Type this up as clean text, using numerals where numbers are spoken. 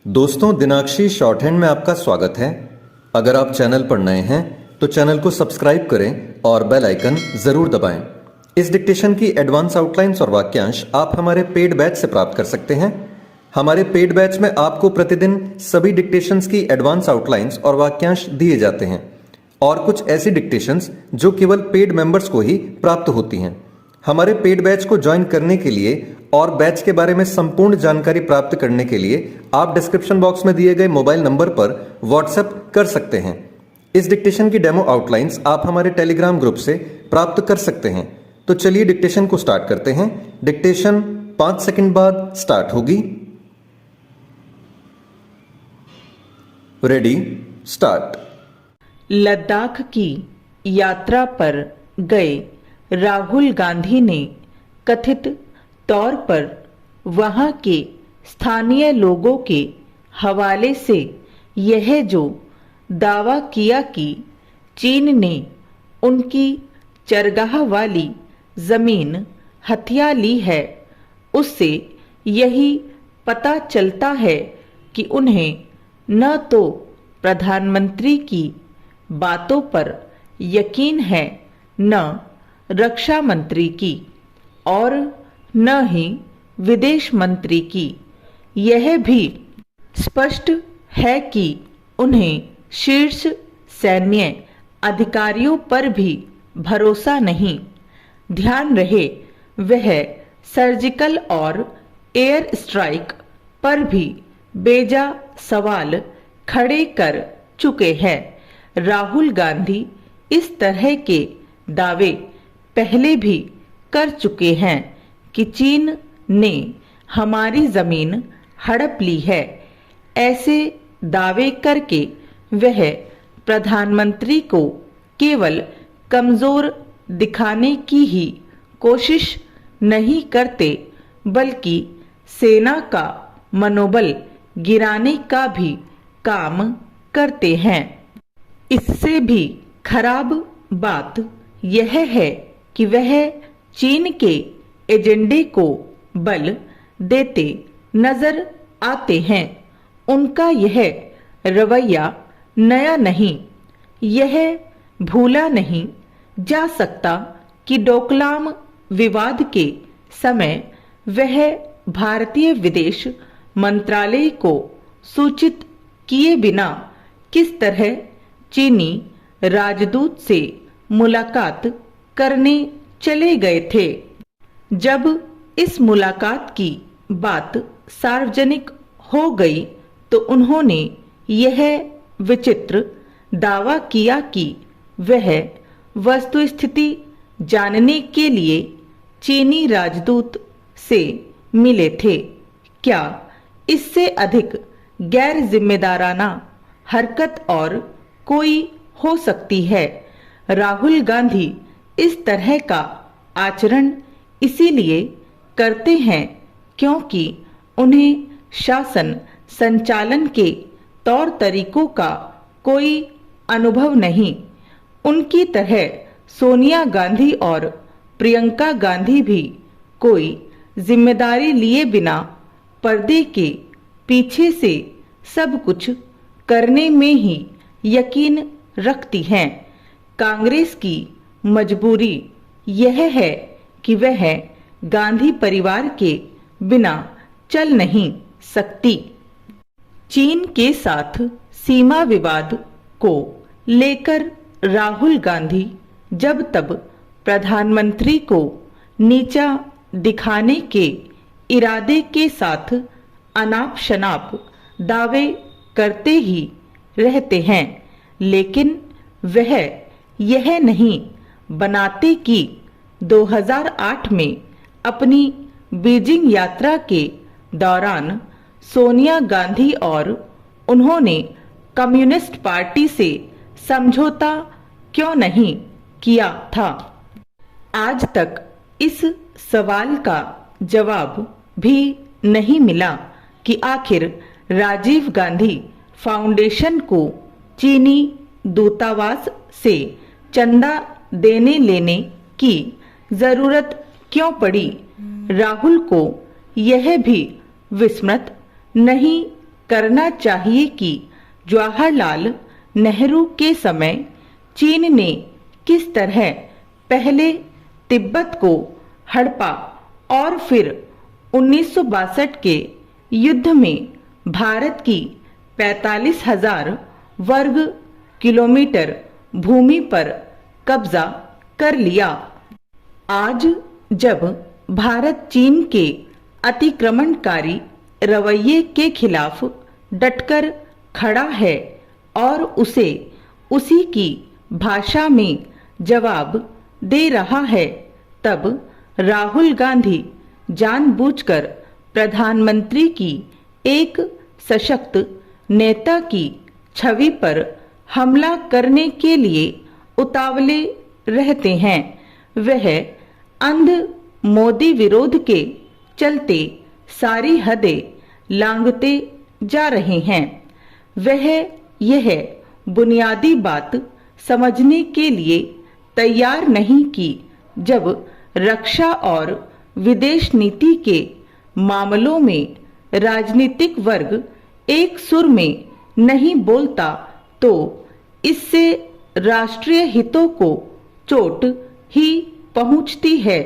दोस्तों, दिनाक्षी short hand में आपका स्वागत है। अगर आप चैनल पर नए हैं तो चैनल को सब्सक्राइब करें और बेल आइकन जरूर दबाएं। इस डिक्टेशन की एडवांस आउटलाइंस और वाक्यांश आप हमारे पेड बैच से प्राप्त कर सकते हैं। हमारे पेड बैच में आपको प्रतिदिन सभी डिक्टेशंस की एडवांस आउटलाइंस और वाक्यांश दिए जाते हैं और कुछ ऐसी डिक्टेशंस जो केवल पेड मेंबर्स को ही प्राप्त होती हैं। हमारे पेड बैच को ज्वाइन करने के लिए और बैच के बारे में संपूर्ण जानकारी प्राप्त करने के लिए आप डिस्क्रिप्शन बॉक्स में दिए गए मोबाइल नंबर पर व्हाट्सएप कर सकते हैं। इस डिक्टेशन की डेमो आउटलाइंस आप हमारे टेलीग्राम ग्रुप से प्राप्त कर सकते हैं। तो चलिए डिक्टेशन को स्टार्ट करते हैं। डिक्टेशन 5 सेकंड बाद स्टार्ट होगी। Ready, start. लद्दाख की यात्रा पर गए राहुल गांधी ने कथित तौर पर वहां के स्थानीय लोगों के हवाले से यह जो दावा किया कि चीन ने उनकी चरगाह वाली जमीन हथिया ली है, उससे यही पता चलता है कि उन्हें न तो प्रधानमंत्री की बातों पर यकीन है, न रक्षा मंत्री की और न ही विदेश मंत्री की। यह भी स्पष्ट है कि उन्हें शीर्ष सैन्य अधिकारियों पर भी भरोसा नहीं। ध्यान रहे, वह सर्जिकल और एयर स्ट्राइक पर भी बेजा सवाल खड़े कर चुके हैं। राहुल गांधी इस तरह के दावे पहले भी कर चुके हैं कि चीन ने हमारी जमीन हड़प ली है। ऐसे दावे करके वह प्रधानमंत्री को केवल कमजोर दिखाने की ही कोशिश नहीं करते, बल्कि सेना का मनोबल गिराने का भी काम करते हैं। इससे भी खराब बात यह है कि वह चीन के एजेंडे को बल देते नजर आते हैं। उनका यह रवैया नया नहीं। यह भूला नहीं जा सकता कि डोकलाम विवाद के समय वह भारतीय विदेश मंत्रालय को सूचित किए बिना किस तरह चीनी राजदूत से मुलाकात करने चले गए थे। जब इस मुलाकात की बात सार्वजनिक हो गई तो उन्होंने यह विचित्र दावा किया कि वह वस्तुस्थिति जानने के लिए चीनी राजदूत से मिले थे। क्या इससे अधिक गैर जिम्मेदाराना हरकत और कोई हो सकती है? राहुल गांधी इस तरह का आचरण इसीलिए करते हैं क्योंकि उन्हें शासन संचालन के तौर तरीकों का कोई अनुभव नहीं। उनकी तरह सोनिया गांधी और प्रियंका गांधी भी कोई जिम्मेदारी लिए बिना पर्दे के पीछे से सब कुछ करने में ही यकीन रखती हैं। कांग्रेस की मजबूरी यह है कि वह गांधी परिवार के बिना चल नहीं सकती। चीन के साथ सीमा विवाद को लेकर राहुल गांधी जब तब प्रधानमंत्री को नीचा दिखाने के इरादे के साथ अनाप शनाप दावे करते ही रहते हैं, लेकिन वह यह नहीं बनाते कि 2008 में अपनी बीजिंग यात्रा के दौरान सोनिया गांधी और उन्होंने कम्युनिस्ट पार्टी से समझौता क्यों नहीं किया था। आज तक इस सवाल का जवाब भी नहीं मिला कि आखिर राजीव गांधी फाउंडेशन को चीनी दूतावास से चंदा देने लेने की जरूरत क्यों पड़ी। राहुल को यह भी विस्मृत नहीं करना चाहिए कि जवाहरलाल नेहरू के समय चीन ने किस तरह पहले तिब्बत को हड़पा और फिर 1962 के युद्ध में भारत की 45,000 वर्ग किलोमीटर भूमि पर कब्जा कर लिया। आज जब भारत चीन के अतिक्रमणकारी रवैये के खिलाफ डटकर खड़ा है और उसे उसी की भाषा में जवाब दे रहा है, तब राहुल गांधी जानबूझकर प्रधानमंत्री की एक सशक्त नेता की छवि पर हमला करने के लिए उतावले रहते हैं। वह अंध मोदी विरोध के चलते सारी हदें लांघते जा रहे हैं। वह यह बुनियादी बात समझने के लिए तैयार नहीं कि जब रक्षा और विदेश नीति के मामलों में राजनीतिक वर्ग एक सुर में नहीं बोलता तो इससे राष्ट्रीय हितों को चोट ही पहुंचती है।